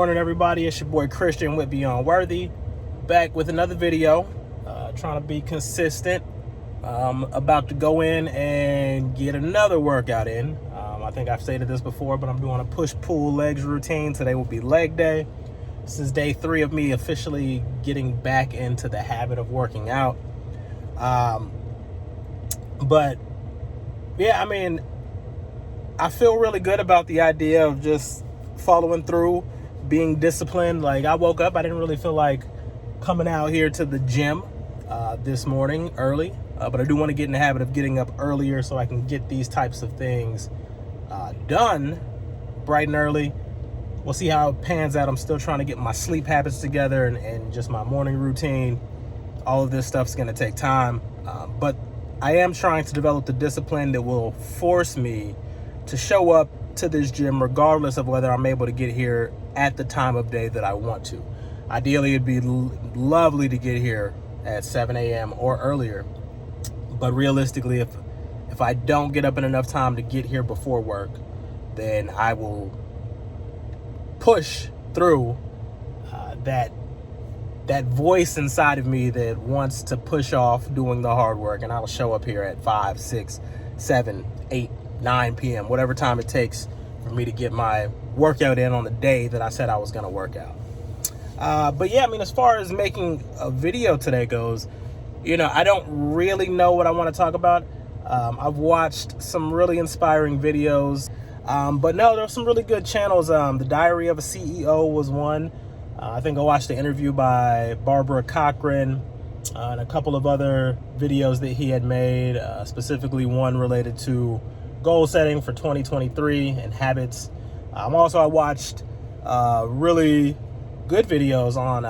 morning, everybody. It's your boy Christian with Beyond Worthy, back with another video. Trying to be consistent. About to go in and get another workout in. I think I've stated this before, but I'm doing a push-pull legs routine. Today will be leg day. This is day 3 of me officially getting back into the habit of working out. But yeah, I mean, I feel really good about the idea of just following through, being disciplined. Like, I woke up, I didn't really feel like coming out here to the gym this morning early, but I do want to get in the habit of getting up earlier so I can get these types of things done bright and early. We'll see how it pans out. I'm still trying to get my sleep habits together and just my morning routine. All of this stuff's going to take time, but I am trying to develop the discipline that will force me to show up to this gym regardless of whether I'm able to get here at the time of day that I want to. Ideally, it'd be lovely to get here at 7 a.m. or earlier, but realistically, if I don't get up in enough time to get here before work, then I will push through that voice inside of me that wants to push off doing the hard work, and I'll show up here at 5, 6, 7, 8, 9 p.m., whatever time it takes for me to get my workout in on the day that I said I was going to work out. But yeah, I mean, as far as making a video today goes, you know, I don't really know what I want to talk about. I've watched some really inspiring videos, but no, there are some really good channels. The Diary of a CEO was one. I think I watched the interview by Barbara Cochran and a couple of other videos that he had made, specifically one related to goal setting for 2023 and habits. I watched really good videos on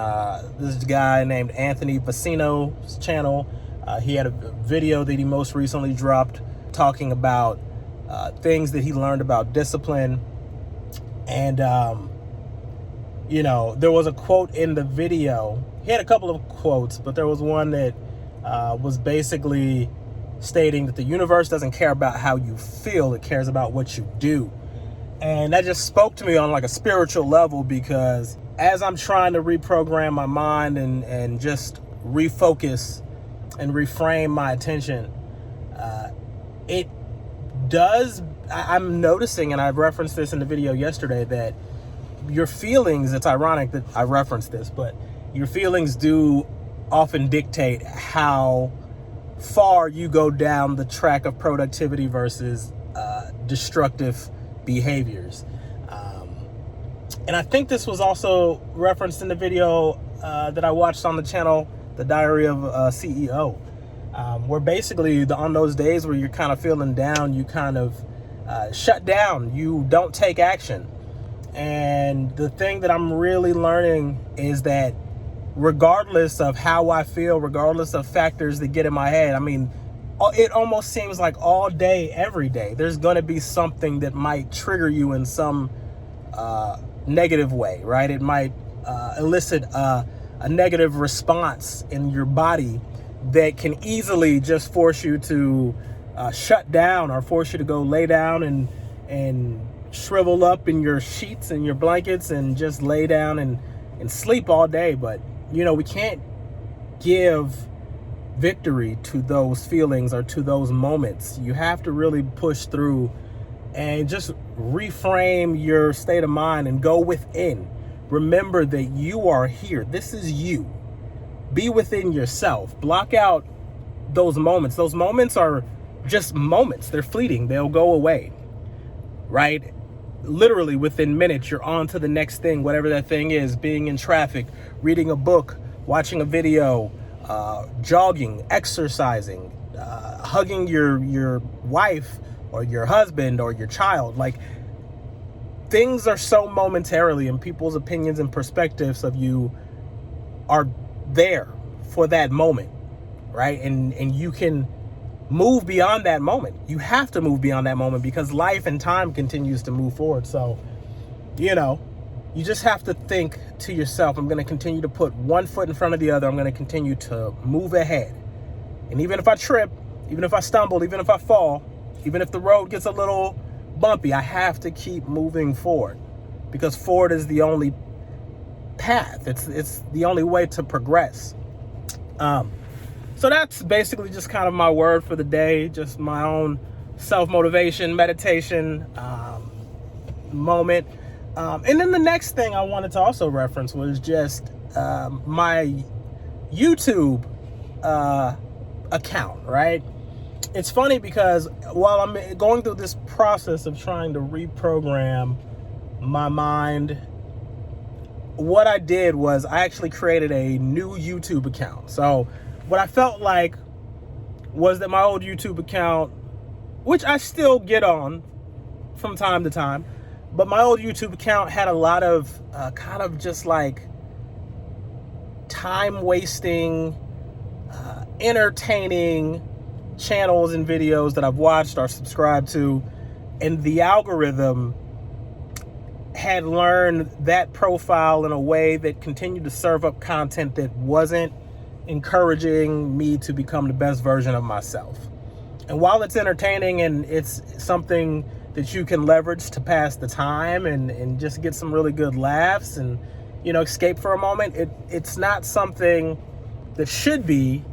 this guy named Anthony Vicino's channel. He had a video that he most recently dropped talking about things that he learned about discipline. And you know, there was a quote in the video. He had a couple of quotes, but there was one that was basically stating that the universe doesn't care about how you feel, it cares about what you do. And that just spoke to me on like a spiritual level, because as I'm trying to reprogram my mind and just refocus and reframe my attention, I'm noticing, and I referenced this in the video yesterday, that your feelings, it's ironic that I referenced this, but your feelings do often dictate how far you go down the track of productivity versus destructive behaviors. And I think this was also referenced in the video that I watched on the channel, The Diary of a CEO, where basically on those days where you're kind of feeling down, you kind of shut down, you don't take action. And the thing that I'm really learning is that regardless of how I feel, regardless of factors that get in my head, I mean, it almost seems like all day, every day, there's going to be something that might trigger you in some negative way, right? It might elicit a negative response in your body that can easily just force you to shut down, or force you to go lay down and shrivel up in your sheets and your blankets and just lay down and sleep all day. But, you know, we can't give victory to those feelings or to those moments. You have to really push through and just reframe your state of mind and go within. Remember that you are here. This is you. Be within yourself. Block out those moments. Those moments are just moments. They're fleeting. They'll go away, right? Literally within minutes, you're on to the next thing, whatever that thing is. Being in traffic, reading a book, watching a video, jogging, exercising, hugging your wife or your husband or your child. Like, things are so momentarily, and people's opinions and perspectives of you are there for that moment, right? And you can move beyond that moment. You have to move beyond that moment because life and time continues to move forward. So, you know, you just have to think to yourself, I'm going to continue to put one foot in front of the other. I'm going to continue to move ahead. And even if I trip, even if I stumble, even if I fall, even if the road gets a little bumpy, I have to keep moving forward, because forward is the only path. It's the only way to progress. So that's basically just kind of my word for the day, just my own self-motivation, meditation moment. And then the next thing I wanted to also reference was just my YouTube account, right? It's funny because while I'm going through this process of trying to reprogram my mind, what I did was I actually created a new YouTube account. So what I felt like was that my old YouTube account, which I still get on from time to time, but my old YouTube account had a lot of kind of just like time wasting, entertaining channels and videos that I've watched or subscribed to, and the algorithm had learned that profile in a way that continued to serve up content that wasn't encouraging me to become the best version of myself. And while it's entertaining and it's something that you can leverage to pass the time and just get some really good laughs and, you know, escape for a moment, it's not something that should be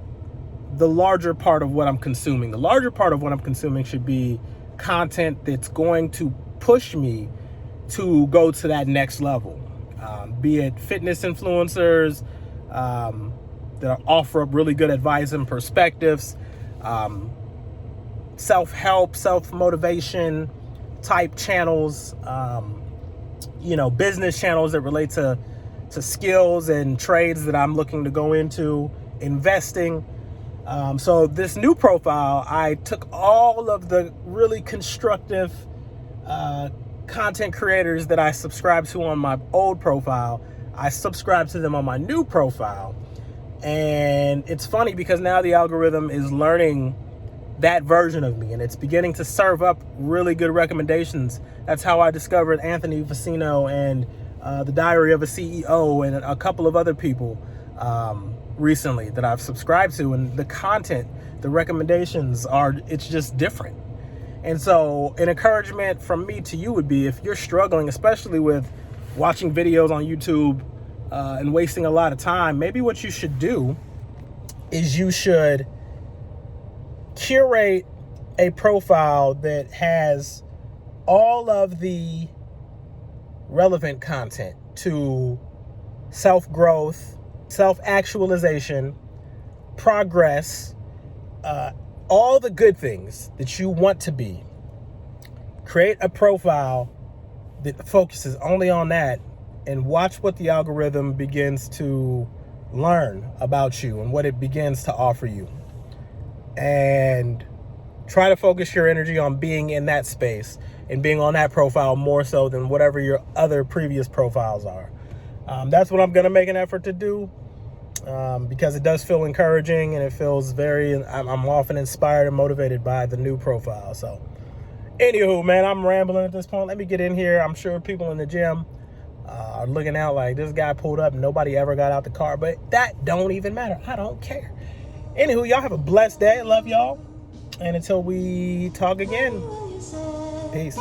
the larger part of what I'm consuming. The larger part of what I'm consuming should be content that's going to push me to go to that next level, be it fitness influencers that offer up really good advice and perspectives, self-help, self-motivation type channels, business channels that relate to skills and trades that I'm looking to go into, investing. So this new profile, I took all of the really constructive content creators that I subscribed to on my old profile. I subscribed to them on my new profile. And it's funny because now the algorithm is learning that version of me and it's beginning to serve up really good recommendations. That's how I discovered Anthony Vicino and The Diary of a CEO and a couple of other people recently that I've subscribed to. And the content, the recommendations it's just different. And so an encouragement from me to you would be, if you're struggling, especially with watching videos on YouTube and wasting a lot of time, maybe what you should do is you should curate a profile that has all of the relevant content to self-growth, self-actualization, progress, all the good things that you want to be. Create a profile that focuses only on that and watch what the algorithm begins to learn about you and what it begins to offer you. And try to focus your energy on being in that space and being on that profile more so than whatever your other previous profiles are. That's what I'm going to make an effort to do. Because it does feel encouraging and it feels I'm often inspired and motivated by the new profile. So anywho, man, I'm rambling at this point. Let me get in here. I'm sure people in the gym are looking out like, this guy pulled up and nobody ever got out the car, but that don't even matter. I don't care. Anywho, y'all have a blessed day. Love y'all. And until we talk again, peace.